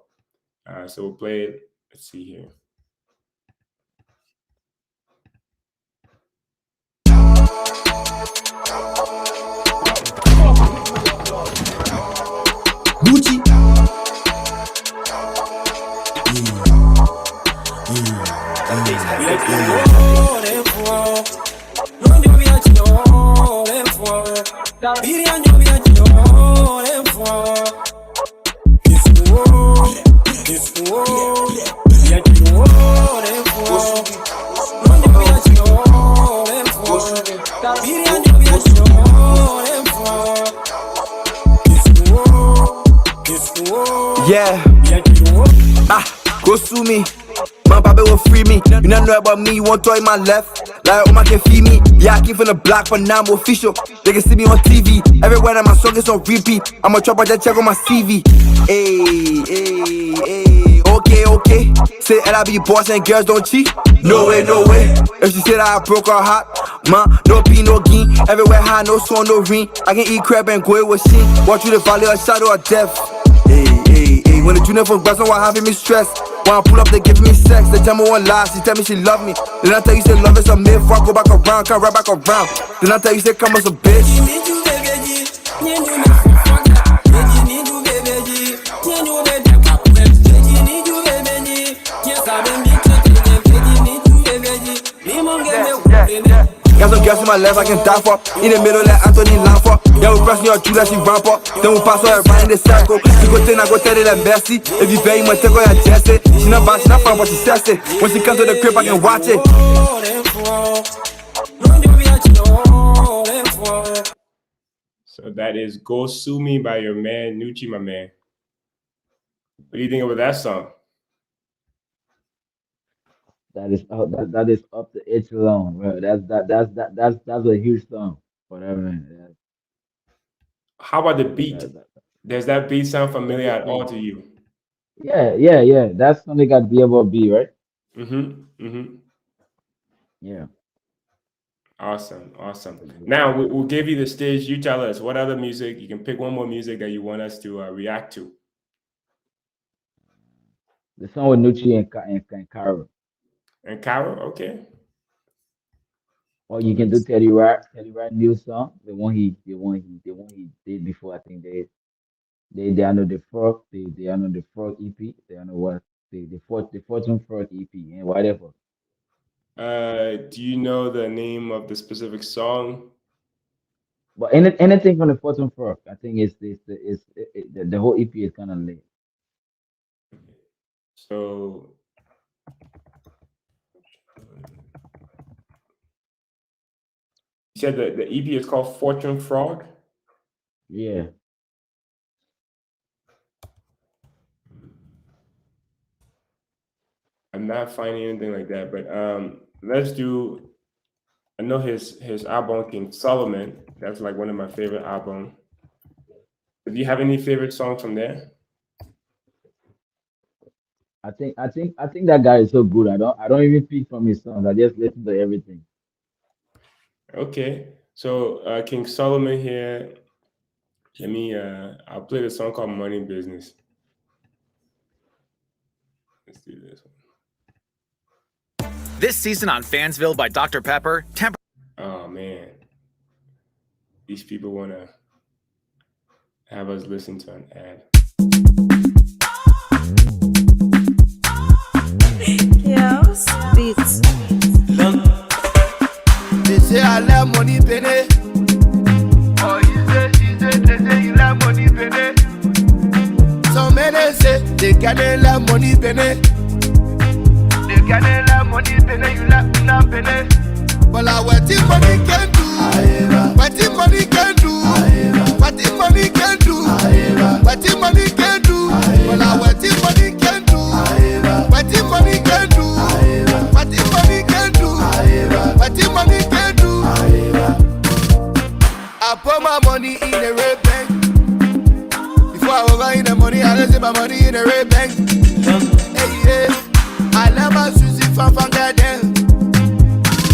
So we'll play it. Let's see here. Gucci. Yeah. Go sue me. My baby will free me. You don't know about me, you want to in my left. Like, oh, my can feed me. Yeah, I came from the block, but now I'm official. They can see me on TV. Everywhere that my song is on repeat. I'm a trapper, just check on my CV. Hey, hey, hey. Okay, okay. Say LIB boss and girls don't cheat. No way, no way. If she said I broke her heart, man, no pee, no gain. Everywhere high, no song, no ring. I can eat crab and go with shit. Watch you the valley of shadow of death. Hey, hey, hey. When the junior from Boston want having me stressed. When I pull up, they give me sex. They tell me one lie, she tell me she love me. Then I tell you say love is a myth. I go back around, come right back around. Then I tell you say come as a bitch. Got some gas in my left, I can die for. In the middle, like Anthony Lampo. Yeah, we press me on two, that she ramp up. Then we pass her right in the circle. She go ten, I go tell it like Messi. If you pay, you might take her and Jesse. She not bad, she not fun, but she says it. When she comes to the crib, I can watch it. So that is Go Sue Me by your man, Nucci, my man. What do you think about that song? That is up to each alone, bro. That's a huge song for that man. How about the beat? That, Does that beat sound that's familiar the at all thing. to you? Yeah. That's something got to be able to be right. Mm-hmm. Mm-hmm. Yeah, Awesome. Awesome. that's a good Now song. we'll give you the stage. You tell us what other music. You can pick one more music that you want us to react to. The song with Nucci and Cara. And Carol, okay. Or you can do Let's Teddy Rat new song, the one he did before. I think they are the frog, they are the frog EP. They are what the Fortune Frog EP and whatever. do you know the name of the specific song? But anything from the Fortune Frog, I think the whole EP is kind of late. So you said the EP is called Fortune Frog. Yeah, I'm not finding anything like that, but let's do. I know his album King Solomon. That's like one of my favorite albums. Do you have any favorite songs from there? I think that guy is so good. I don't even pick from his songs. I just listen to everything. Okay. So King Solomon here. Let me I'll play the song called Money Business. Let's do this one. This season on Fansville by Dr. Pepper, Oh man. These people wanna have us listen to an ad. Yes, beats. They say I love money, penny. Oh, they say you love money, penny. Some men say they can't love money, penny. They can't love money, penny. You love penny. But I what the money can do. What the money can do. What the money can do. What the money can do. But I what the money can do. What the money can do. What the money can do. What the money can do. I put my money in the red bank. Before I was in the money, I just my money in the red bank. Hey, yeah. I let my Susie from them.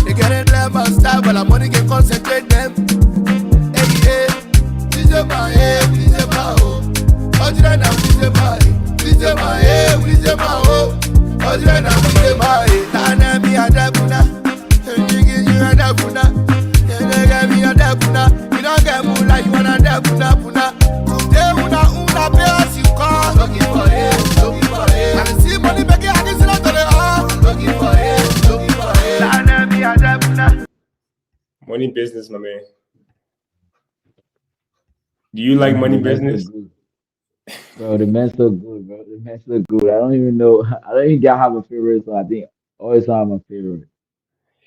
They can't let my style, but the money can concentrate them. Hey, yeah. Please, my hey, please, my oh. Oh, you know, please, my please, my hey, please, my oh. Oh, you know, please, my hey. Nana, me, I don't know. You are the puna. You get me a dapuna. You don't get mula, you wanna dapuna puna. Today, una pay as you call. Looking for it, looking for it. And see money begging, I can see that to the heart. Looking for it, looking for it. Nana, me, I don't know. Money Business, my man. Do you like Man, Money the man's so Business? good, bro. The man's so good, bro. The man's so good. I don't even know. I don't even get have a favorite, so I think always have my favorite.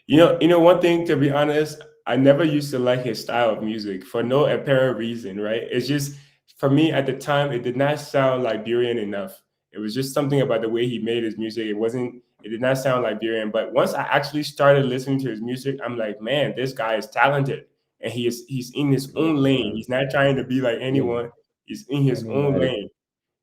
One thing to be honest, I never used to like his style of music for no apparent reason, right? It's just for me at the time, it did not sound Liberian enough. It was just something about the way he made his music. It did not sound Liberian. But once I actually started listening to his music, I'm like, man, this guy is talented. And he's in his Yeah, own lane. bro. He's not trying to be like Yeah, anyone. He's in his own anybody. lane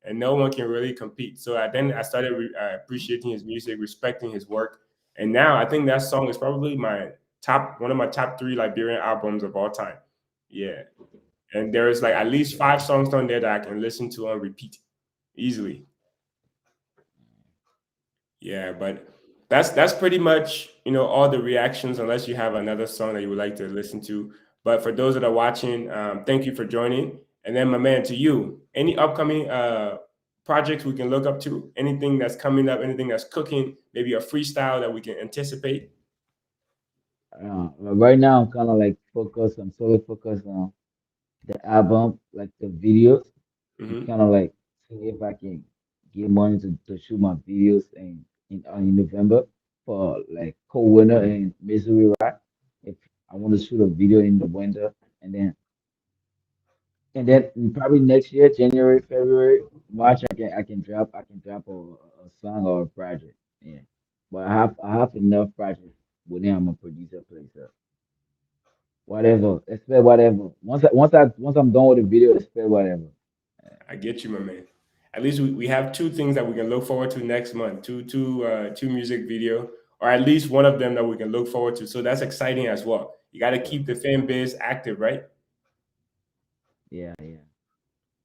and no one can really compete. So then I started appreciating his music, respecting his work, and now I think that song is probably one of my top three Liberian albums of all time. Yeah, and there's like at least five songs on there that I can listen to on repeat easily. Yeah, but that's pretty much all the reactions. Unless you have another song that you would like to listen to. But for those that are watching, thank you for joining. And then, my man, to you, any upcoming projects we can look up to? Anything that's coming up? Anything that's cooking? Maybe a freestyle that we can anticipate? But right now, I'm kind of like focused. I'm solely focused on the album, like the videos, and Hmm. kind of like see if I can get money to shoot my videos in November for like cold winter in Missouri, right? If I want to shoot a video in the winter, and then probably next year, January, February, March, I can drop a song or a project. Yeah, but I have enough projects within I'm a producer place. So whatever, expect whatever. Once I'm done with the video, expect whatever. I get you, my man. At least we have two things that we can look forward to next month. Two music video, or at least one of them that we can look forward to. So that's exciting as well. You got to keep the fan base active, right? Yeah, yeah.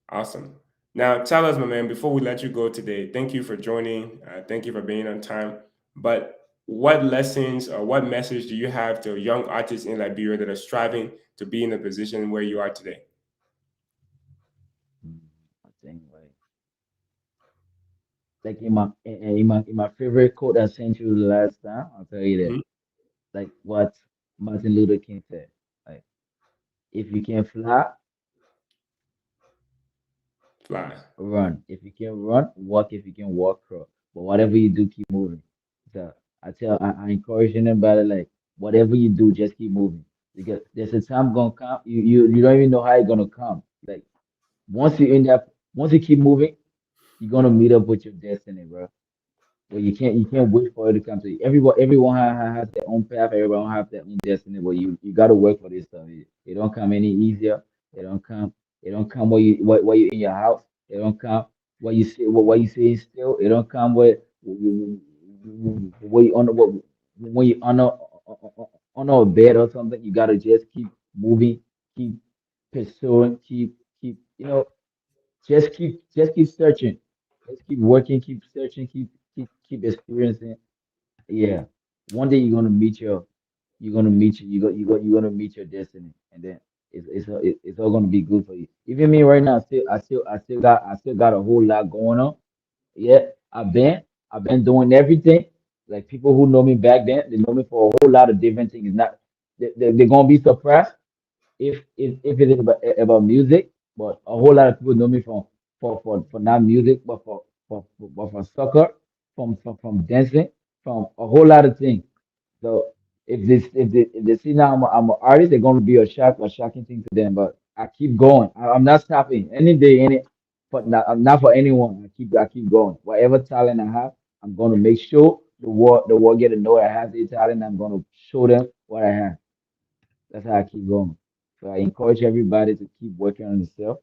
Awesome. Now, tell us, my man, before we let you go today, thank you for joining. Thank you for being on time. But what lessons or what message do you have to young artists in Liberia that are striving to be in the position where you are today? Mm, I think like in my favorite quote I sent you the last time, I'll tell you that. Mhm. Like what Martin Luther King said. Like if you can fly, Fly. run. If you can run, walk. If you can walk, crawl. But whatever you do, keep moving. So I encourage anybody like whatever you do, just keep moving because there's a time gonna come. You don't even know how it's gonna come. Like once you end up, once you keep moving, you're gonna meet up with your destiny, bro. Well, you can't wait for it to come to you. Everyone has their own path. Everyone has their own destiny. But you got to work for this stuff. It don't come any easier. It don't come. It don't come while you in your house. It don't come. what you say, what you say still, it don't come with what you on what when you on a bed or something. You gotta just keep moving, keep pursuing, keep just keep searching, just keep working, keep searching, keep experiencing. Yeah, one day you're gonna meet you're gonna meet your destiny, and then it's all gonna be good for you. Even me right now, I still got a whole lot going on. Yeah, I've been doing everything. Like people who know me back then, they know me for a whole lot of different things. Not they're gonna be surprised if it is about music, but a whole lot of people know me for not music, but for soccer, from dancing, from a whole lot of things. So if they see now I'm an artist, they're gonna be a shocking thing to them. But I keep going. I'm not stopping any day, but not for anyone. I keep going. Whatever talent I have, I'm gonna make sure the world get to know I have the talent. I'm gonna show them what I have. That's how I keep going. So I encourage everybody to keep working on yourself.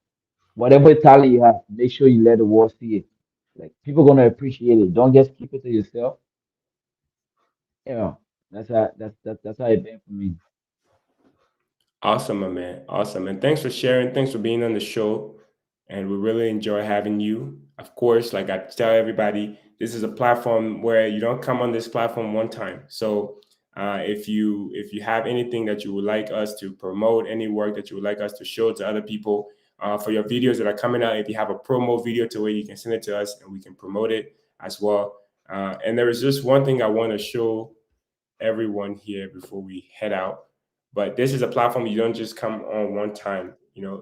Whatever talent you have, make sure you let the world see it. Like people gonna appreciate it. Don't just keep it to yourself. You know, that's how it been for me. Awesome, my man. Awesome. And thanks for sharing. Thanks for being on the show. And we really enjoy having you. Of course, like I tell everybody, this is a platform where you don't come on this platform one time. So if you have anything that you would like us to promote, any work that you would like us to show to other people, for your videos that are coming out, if you have a promo video to where you can send it to us and we can promote it as well. And there is just one thing I want to show everyone here before we head out. But this is a platform you don't just come on one time.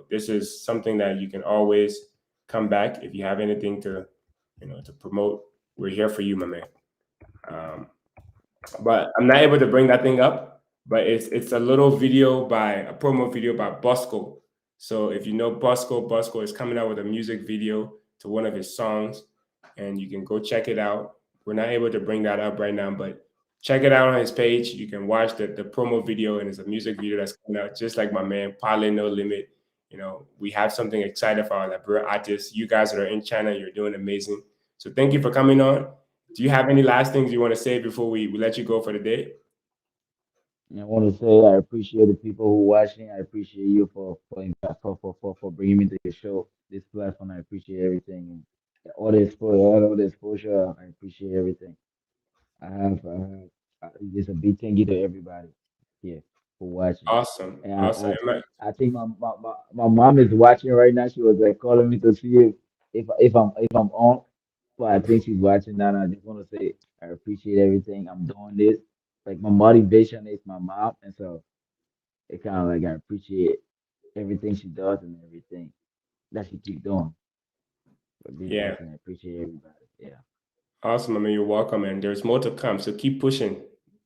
This is something that you can always come back if you have anything to promote. We're here for you, my man. Um, but I'm not able to bring that thing up. But it's a little video by a promo video by Bosco. So if you know Bosco, Bosco is coming out with a music video to one of his songs, and you can go check it out. We're not able to bring that up right now, but check it out on his page. You can watch the promo video, and it's a music video that's coming out just like my man Parlay No Limit. We have something excited for our Liberian artists. You guys that are in China, you're doing amazing. So thank you for coming on. Do you have any last things you want to say before we let you go for the day? And I want to say I appreciate the people who watching. I appreciate you for bringing me to your show, this platform. I appreciate everything and all the exposure. I appreciate everything. Just a big thank you to everybody here for watching. Awesome. And Awesome. I think my mom is watching right now. She was like calling me to see if I'm on. But I think she's watching now. And I just want to say I appreciate everything. I'm doing this. Like my motivation is my mom, and so it kind of like I appreciate everything she does and everything that she keep doing. A big Yeah. blessing. I appreciate everybody. Yeah. Awesome. I mean, you're welcome, and there's more to come. So keep pushing.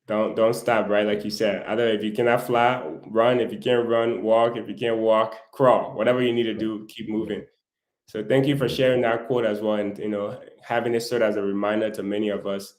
Don't stop. Right, like you said. Either if you cannot fly, run. If you can't run, walk. If you can't walk, crawl. Whatever you need to do, keep Yeah. moving. So thank you for Yeah. sharing that quote as well, and having it serve as a reminder to many of us.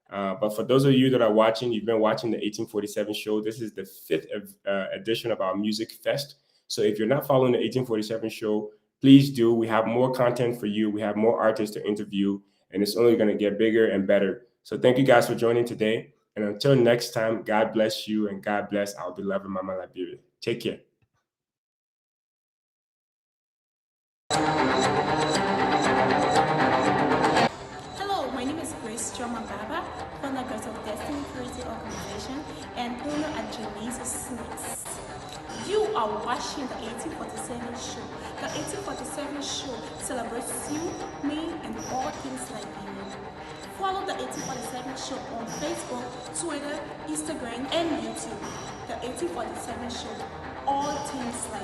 But for those of you that are watching, you've been watching the 1847 show. This is the fifth edition of our Music Fest. So if you're not following the 1847 show, please do. We have more content for you. We have more artists to interview, and it's only going to get bigger and better. So thank you guys for joining today. And until next time, God bless you and God bless our beloved Mama Liberia. Take care. Hello, my name is Grace Choma Baba, founder of Destiny Creative Organization and owner at Janice Snacks. You are watching the 1847 show. The 1847 show celebrates you, me, and all things Liberian. Follow the 1847 show on Facebook, Twitter, Instagram, and YouTube. The 1847 show, all things Liberian.